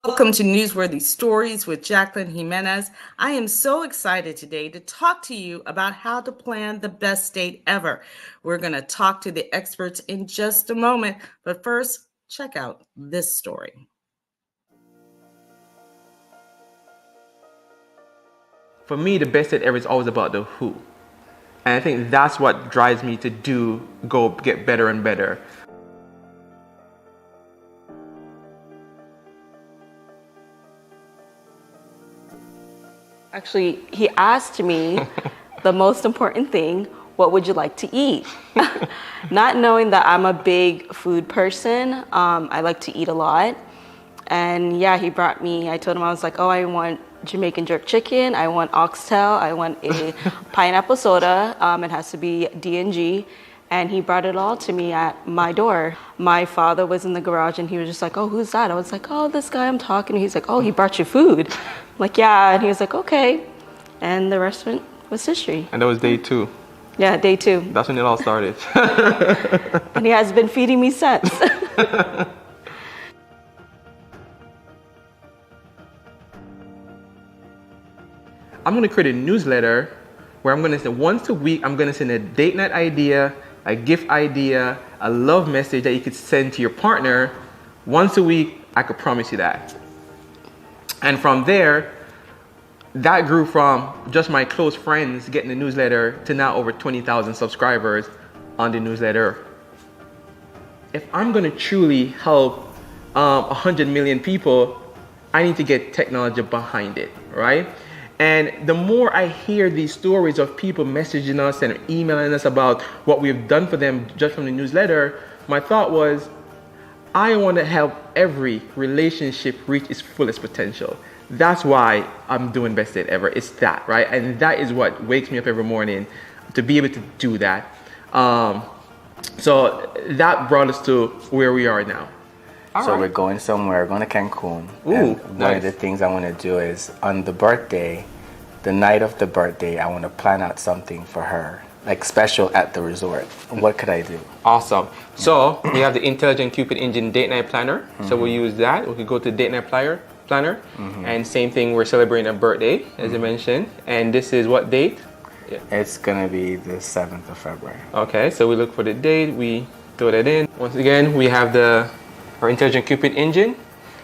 Welcome to Newsworthy Stories with Jacqueline Jimenez. I am so excited today to talk to you about how to plan the best date ever. We're going to talk to the experts in just a moment, but first, check out this story. For me, the best date ever is always about the who. And I think that's what drives me to go get better and better. Actually, he asked me the most important thing, what would you like to eat? Not knowing that I'm a big food person, I like to eat a lot. And yeah, he brought me, I told him, I was like, oh, I want Jamaican jerk chicken, I want oxtail, I want a pineapple soda, it has to be D&G. And he brought it all to me at my door. My father was in the garage and he was just like, oh, who's that? I was like, oh, this guy I'm talking to. He's like, oh, he brought you food. I'm like, yeah. And he was like, okay. And the restaurant was history. And that was day 2. Yeah, day 2. That's when it all started. And he has been feeding me since. I'm going to create a newsletter where I'm going to send once a week, I'm going to send a date night idea, a gift idea, a love message that you could send to your partner. Once a week, I could promise you that. And from there, that grew from just my close friends getting the newsletter to now over 20,000 subscribers on the newsletter. If I'm going to truly help 100 million people, I need to get technology behind it, right? And the more I hear these stories of people messaging us and emailing us about what we've done for them just from the newsletter, my thought was, I want to help every relationship reach its fullest potential. That's why I'm doing Best Date Ever. It's that, right? And that is what wakes me up every morning to be able to do that. So that brought us to where we are now. We're going somewhere, we're going to Cancun. Ooh, and one of the things I want to do is on the birthday, the night of the birthday, I want to plan out something for her, like special at the resort. What could I do? Awesome. So we have the Intelligent Cupid Engine Date Night Planner. So we'll use that. We could go to Date Night Planner. And same thing, we're celebrating a birthday, as I mentioned. And this is what date? Yeah. It's going to be the 7th of February. Okay, so we look for the date. We throw that in. Once again, we have our Intelligent Cupid Engine.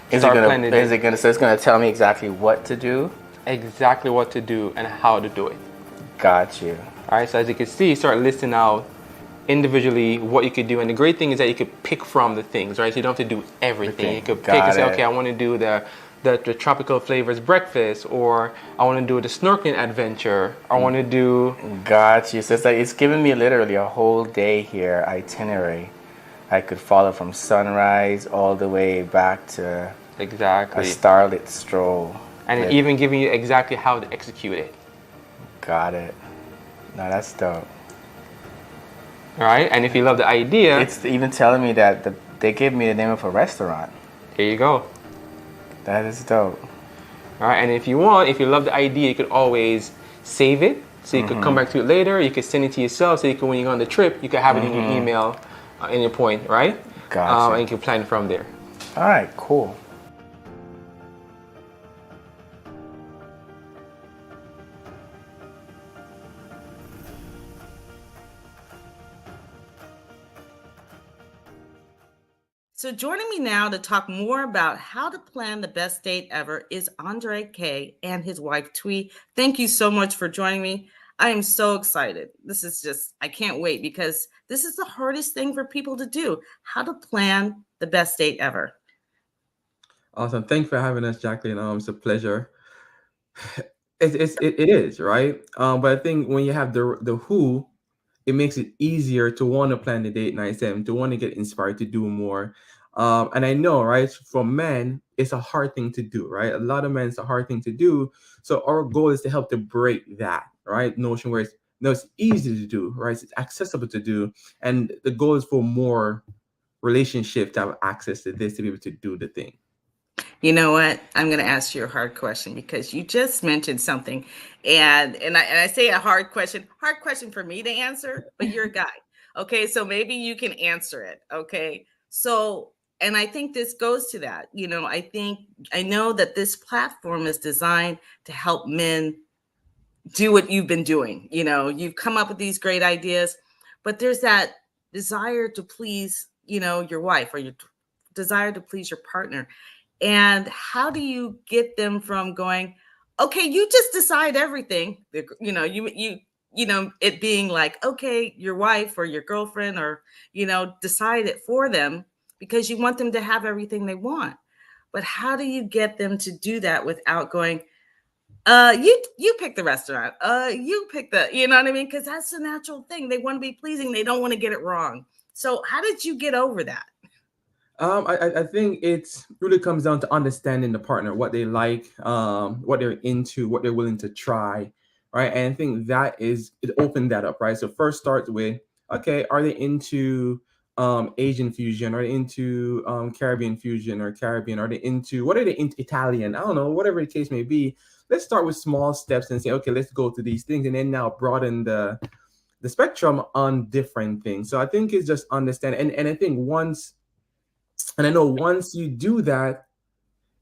So it's gonna tell me exactly what to do? Exactly what to do and how to do it. Got you. All right, so as you can see, start listing out individually what you could do. And the great thing is that you could pick from the things, right? So you don't have to do everything. You could pick and say, okay, I want to do the tropical flavors breakfast, or I want to do the snorkeling adventure. I want to do... Got you. So it's giving me literally a whole day here, itinerary. I could follow from sunrise all the way back to exactly a starlit stroll. And even giving you exactly how to execute it. Got it. No, that's dope. All right, and if you love the idea... It's even telling me that they gave me the name of a restaurant. Here you go. That is dope. All right, and if you love the idea, you could always save it. So you could come back to it later. You could send it to yourself so you can, when you're on the trip, you could have it in your email. Any point, right? Gotcha. And you can plan from there. All right, cool. So joining me now to talk more about how to plan the best date ever is Andre K and his wife Twee. Thank you so much for joining me. I am so excited. I can't wait because this is the hardest thing for people to do, how to plan the best date ever. Awesome. Thanks for having us, Jacqueline. It's a pleasure. It is, right? But I think when you have the who, it makes it easier to want to plan the date night and to want to get inspired to do more. And I know, right, for men, it's a hard thing to do, right? A lot of men, it's a hard thing to do. So our goal is to help to break that, right? Notion where it's easy to do, right? It's accessible to do. And the goal is for more relationship to have access to this, to be able to do the thing. You know what? I'm going to ask you a hard question because you just mentioned something, and I say a hard question for me to answer, but you're a guy. Okay, so maybe you can answer it. Okay, so And I think this goes to that. I know that this platform is designed to help men do what you've been doing. You've come up with these great ideas, but there's that desire to please, your wife, or your desire to please your partner. And how do you get them from going, okay, you just decide everything, it being like, okay, your wife or your girlfriend, or, decide it for them, because you want them to have everything they want. But how do you get them to do that without going, you pick the restaurant, you pick the, you know what I mean? Because that's the natural thing. They want to be pleasing. They don't want to get it wrong. So how did you get over that? I think it really comes down to understanding the partner, what they like, what they're into, what they're willing to try, right? And I think it opened that up, right? So first starts with, okay, are they into Asian fusion? Are they into Caribbean fusion or Caribbean? Are they into, what are they into, Italian? I don't know, whatever the case may be. Let's start with small steps and say, okay, let's go to these things, and then now broaden the spectrum on different things. So I think it's just understand, and I think I know once you do that,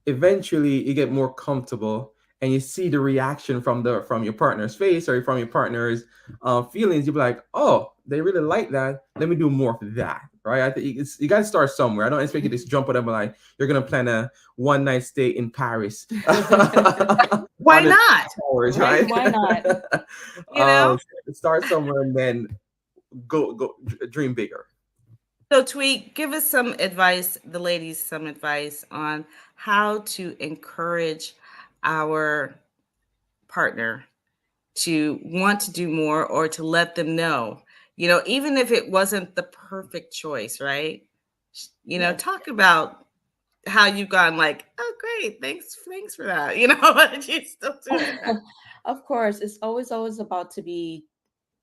eventually you get more comfortable and you see the reaction from your partner's face or from your partner's feelings. You'll be like, oh, they really like that. Let me do more of that, right? I think you got to start somewhere. I don't expect you to just jump on them like you're gonna plan a one night stay in Paris. Why not? Hours, right? Why not? Start somewhere and then go dream bigger. So Tweet, give us some advice, the ladies, some advice on how to encourage our partner to want to do more, or to let them know, even if it wasn't the perfect choice, right? Talk about how you've gone like, oh, great, thanks for that. But you still do it. Of course, it's always about to be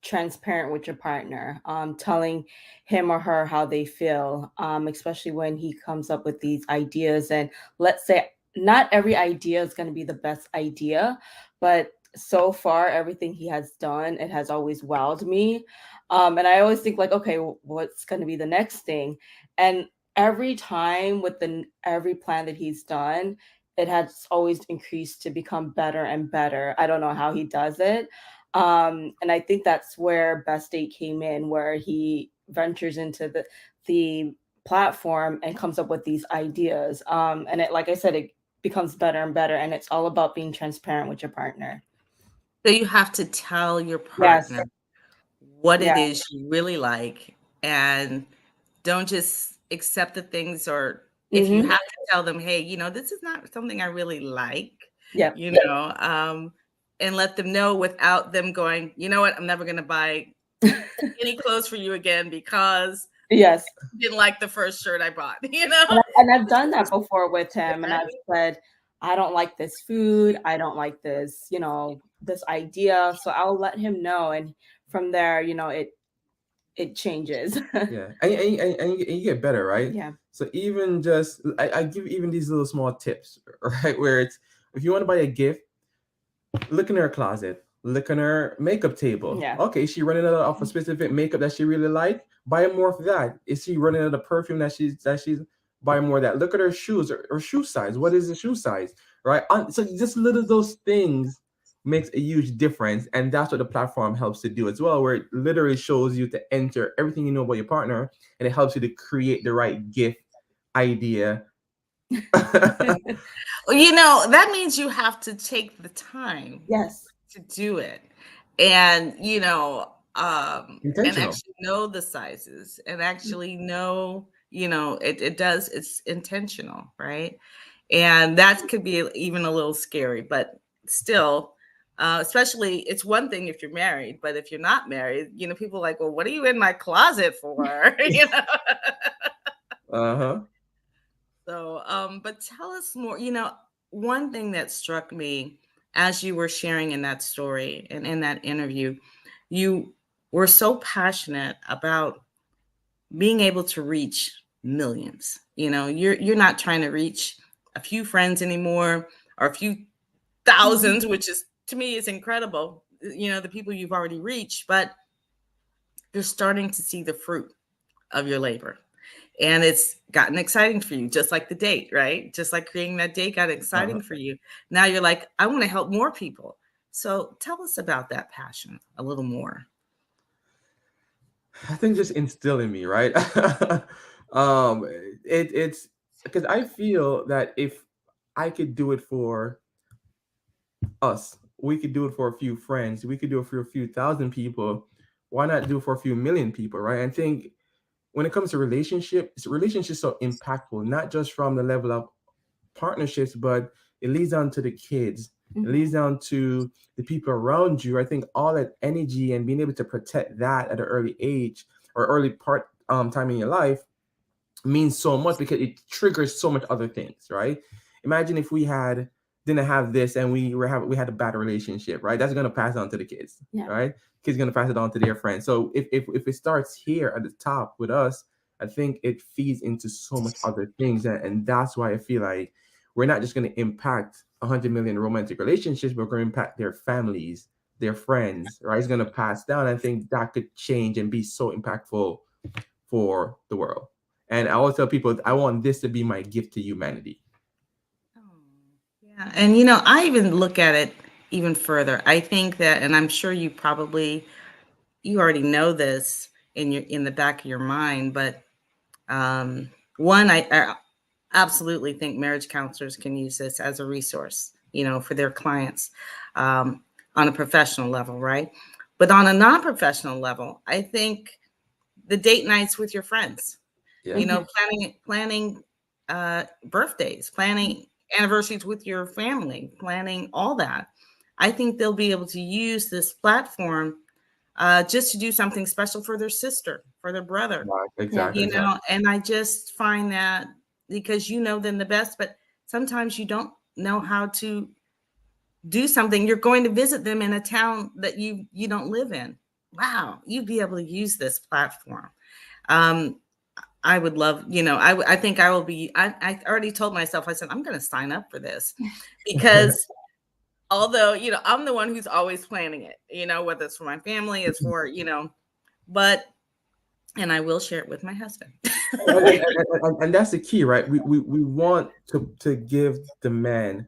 transparent with your partner, telling him or her how they feel, especially when he comes up with these ideas. And let's say not every idea is going to be the best idea, but so far everything he has done, it has always wowed me. And I always think like, okay, what's going to be the next thing? And every time with every plan that he's done, it has always increased to become better and better. I don't know how he does it. And I think that's where Best Date came in, where he ventures into the platform and comes up with these ideas. And it, like I said, it becomes better and better. And it's all about being transparent with your partner. So you have to tell your Yes. partner what it Yeah. is you really like, and don't just accept the things, or if you Mhm. have to tell them, hey, this is not something I really like, Yep. and let them know without them going, you know what, I'm never going to buy any clothes for you again because Yes. you didn't like the first shirt I bought, And I've done that before with him, and I've said, I don't like this food. I don't like this, this idea. So I'll let him know. And from there, it changes. Yeah, and you get better, right? Yeah. So even just I give even these little small tips, right? Where it's, if you want to buy a gift, look in her closet, look in her makeup table. Yeah. Okay, is she running out of a specific makeup that she really like? Buy more of that. Is she running out of perfume that she's buy more of that? Look at her shoes or shoe size. What is the shoe size, right? So just little those things makes a huge difference, and that's what the platform helps to do as well, where it literally shows you to enter everything you know about your partner, and it helps you to create the right gift idea. That means you have to take the time Yes. to do it, and and Intentional. actually know the sizes, and actually know, it's intentional, right? And that could be even a little scary, but still, especially, it's one thing if you're married, but if you're not married, people are like, well, what are you in my closet for? Uh-huh. So, but tell us more. One thing that struck me as you were sharing in that story and in that interview, you were so passionate about being able to reach millions. You're not trying to reach a few friends anymore, or a few thousands, which is, to me, is incredible. The people you've already reached, but you're starting to see the fruit of your labor. and it's gotten exciting for you, just like the date, right? Just like creating that date got Uh-huh. exciting for you. Now you're like, I want to help more people. So tell us about that passion a little more. I think just instill in me, right? um, it's because I feel that if I could do it for us, we could do it for a few friends, we could do it for a few thousand people. Why not do it for a few million people, right? I think when it comes to relationships so impactful, not just from the level of partnerships, but it leads down to the kids. It leads down to the people around you. I think all that energy and being able to protect that at an early age or early part time in your life means so much because it triggers so much other things, right? Imagine if we had didn't have this and we had a bad relationship, right? That's gonna pass on to the kids, Yeah. right? Kids gonna pass it on to their friends. So if it starts here at the top with us, I think it feeds into so much other things, and that's why I feel like we're not just gonna impact 100 million romantic relationships, but we're gonna impact their families, their friends, right? It's gonna pass down. I think that could change and be so impactful for the world. And I always tell people, I want this to be my gift to humanity. Oh, yeah. And I even look at it even further. I think that, and I'm sure you already know this in the back of your mind, but one, I absolutely think marriage counselors can use this as a resource, for their clients, on a professional level, right? But on a non-professional level, I think the date nights with your friends, Yeah. planning birthdays, planning anniversaries with your family, planning all that. I think they'll be able to use this platform just to do something special for their sister, for their brother, Right. Exactly. Exactly. and I just find that because you know them the best, but sometimes you don't know how to do something. You're going to visit them in a town that you don't live in. Wow, you'd be able to use this platform. Um, I would love, I think I will be, I already told myself, I said, I'm going to sign up for this because although, I'm the one who's always planning it, whether it's for my family, it's for, but, and I will share it with my husband. And that's the key, right? We want to give the man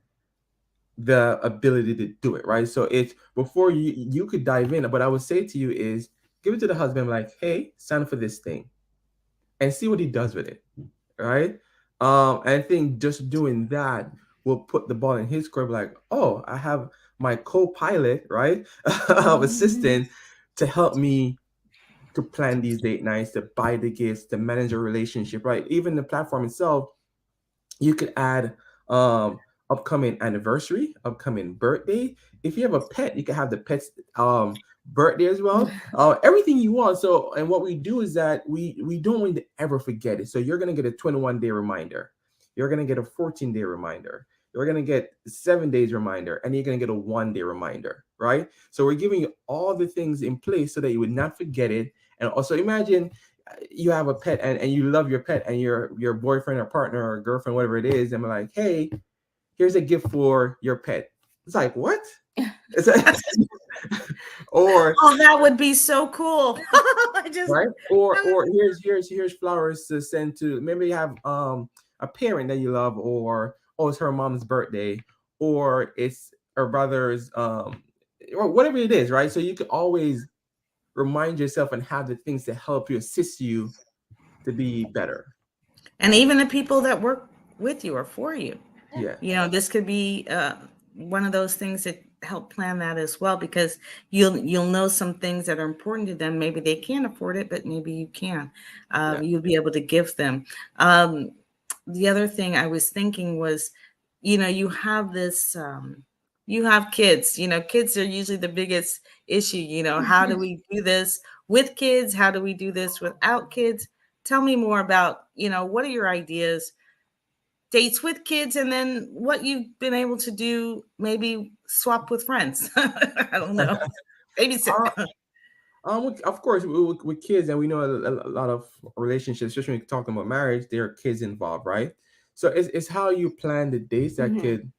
the ability to do it, right? So it's before you could dive in. But I would say to you is give it to the husband, like, hey, sign up for this thing and see what he does with it, right? And I think just doing that will put the ball in his court, like, oh, I have my co-pilot, right, of assistant to help me to plan these date nights, to buy the gifts, to manage a relationship, right? Even the platform itself, you could add upcoming anniversary, upcoming birthday. If you have a pet, you can have the pet's birthday as well. Everything you want. So, and what we do is that we don't want you to ever forget it. So you're gonna get a 21-day reminder. You're gonna get a 14-day reminder. You're gonna get 7 days reminder, and you're gonna get a 1-day reminder, right? So we're giving you all the things in place so that you would not forget it. And also imagine you have a pet and you love your pet and your boyfriend or partner or girlfriend, whatever it is, and we're like, hey, here's a gift for your pet. It's like, what? It's like, or Oh, that would be so cool. I just, right? Or here's flowers to send to, maybe you have a parent that you love, or oh, it's her mom's birthday, or it's her brother's or whatever it is, right? So you can always remind yourself and have the things to help you, assist you to be better. and even the people that work with you or for you. Yeah. This could be one of those things that help plan that as well, because you'll know some things that are important to them. Maybe they can't afford it, but maybe you can. Yeah. You'll be able to give them. The other thing I was thinking was, you have this. You have kids. Kids are usually the biggest issue. How do we do this with kids? How do we do this without kids? Tell me more about, what are your ideas, dates with kids, and then what you've been able to do, maybe swap with friends. I don't know. Babysit. Uh, of course, with kids, and we know a lot of relationships, especially when you talk about marriage, there are kids involved, right? So it's how you plan the dates that could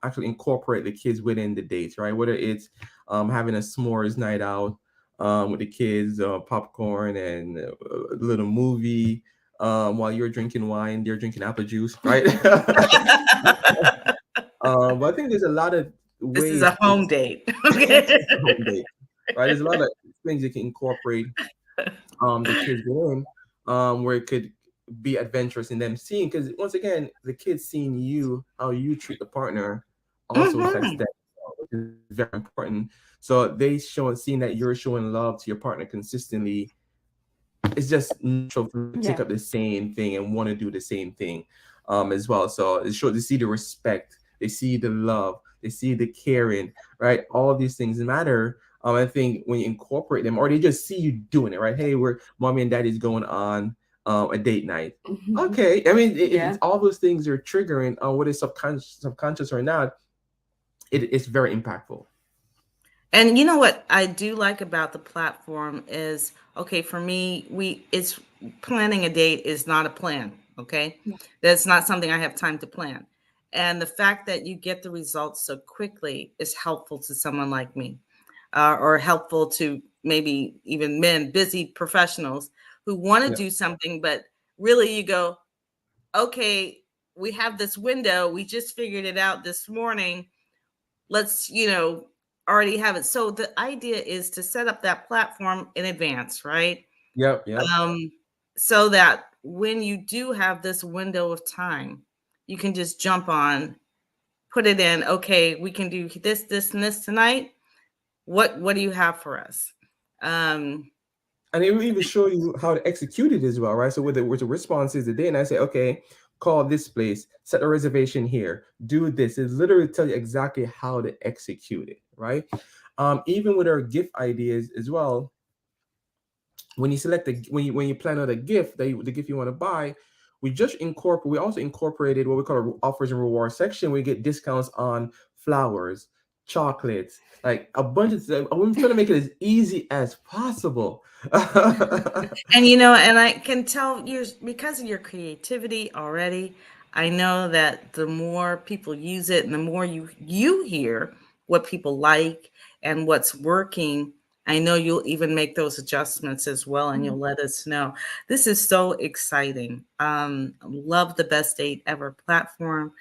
actually incorporate the kids within the dates, right? Whether it's having a s'mores night out, with the kids, popcorn and a little movie. While you're drinking wine, they're drinking apple juice, right? But I think there's a lot of This is ways a home date. it's Okay. a home date, right? There's a lot of things you can incorporate the kids in, where it could be adventurous in them seeing, because once again, the kids seeing you, how you treat the partner, also affects Mhm. them, which is very important. So they seeing that you're showing love to your partner consistently, it's just natural for them to take Yeah. up the same thing and want to do the same thing as well. So it shows, they see the respect, they see the love, they see the caring, right? All these things matter. I think when you incorporate them, or they just see you doing it, right? Hey, we're mommy and daddy's going on a date night. Okay, I mean, Yeah. it's all those things are triggering, whether it's subconscious or not. It's very impactful. And you know what I do like about the platform is, okay, for me, it's planning a date is not a plan, okay? Yeah. That's not something I have time to plan. And the fact that you get the results so quickly is helpful to someone like me, or helpful to maybe even men, busy professionals who want to Yeah. do something, but really you go, okay, we have this window, we just figured it out this morning, let's already have it. So the idea is to set up that platform in advance, right? Yep. Yep. um so that when you do have this window of time, you can just jump on, put it in, okay, we can do this and this tonight. What do you have for us? um And it will even show you how to execute it as well, right? So with the response is the day, and I say, okay, call this place, set a reservation here, do this. It literally tell you exactly how to execute it, right? Even with our gift ideas as well, when you select when you plan out a gift the gift you want to buy, we also incorporated what we call a offers and rewards section. We get discounts on flowers, chocolates, like a bunch of stuff. I'm trying to make it as easy as possible. And and I can tell you because of your creativity already, I know that the more people use it and the more you hear what people like and what's working, I know you'll even make those adjustments as well and you'll let us know. This is so exciting. Love the Best Date Ever platform,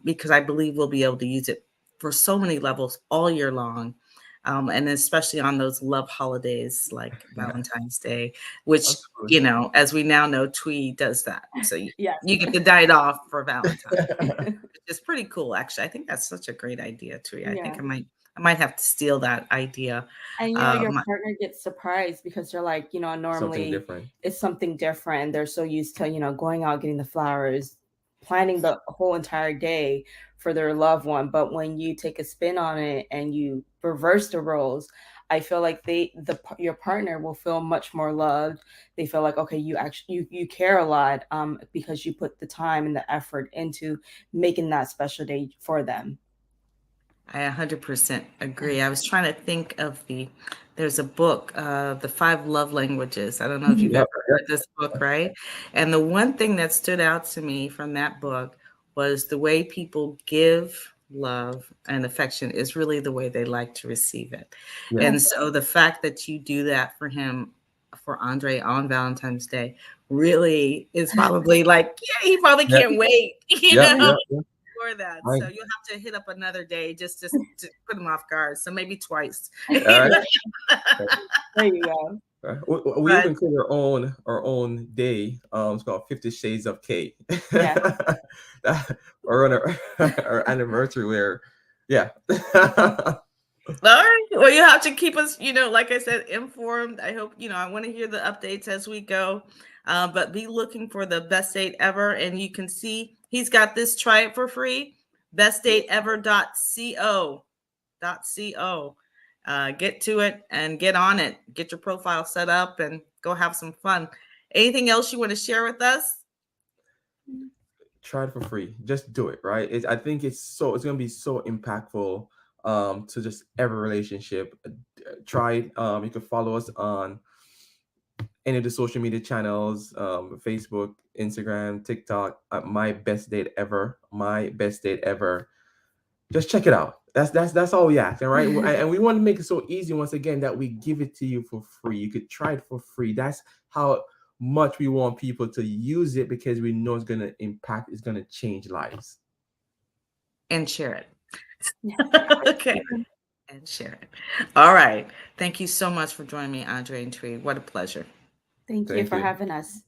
because I believe we'll be able to use it for so many levels all year long. And especially on those love holidays like Yeah, Valentine's Day, which, absolutely. as we now know, Twee does that. So Yes. you get the night off for Valentine's, which is pretty cool, actually. I think that's such a great idea, Twee. I think Yeah. I might have to steal that idea. And your My, partner gets surprised because they're like, Something normally different. it's something different. They're so used to, going out getting the flowers, planning the whole entire day for their loved one. But when you take a spin on it and you reverse the roles, I feel like your partner will feel much more loved. They feel like, okay, you actually you care a lot, because you put the time and the effort into making that special day for them. I 100% agree. I was trying to think of there's a book, The Five Love Languages. I don't know if you've Yep. ever read this book, right? And the one thing that stood out to me from that book was the way people give love and affection is really the way they like to receive it. Yeah. Yeah. And so the fact that you do that for him, for Andre on Valentine's Day, really is probably like, yeah, he probably Yep. can't wait, Yep. Yep. Yep. for that. Right. So you'll have to hit up another day just to put them off guard. So maybe twice. All right. There you go. We But even create our own day. It's called 50 Shades of K. Yeah. Or on our anniversary where, yeah. all right. Well, you have to keep us, like I said, informed. I hope, I want to hear the updates as we go. But be looking for the Best Date Ever. And you can see he's got this, try it for free. bestdateever.co. .co. Get to it and get on it. Get your profile set up and go have some fun. Anything else you want to share with us? Try it for free. Just do it, right? I think it's gonna be so impactful to just every relationship. Try it. You can follow us on any of the social media channels, Facebook, Instagram, TikTok, at my best date ever. Just check it out. That's all we ask, all right? And we want to make it so easy once again that we give it to you for free. You could try it for free. That's how much we want people to use it, because we know it's gonna impact, it's gonna change lives. And share it. Okay. And share it. All right. Thank you so much for joining me, Andre and Twee. What a pleasure. Thank you Thank for you. having us.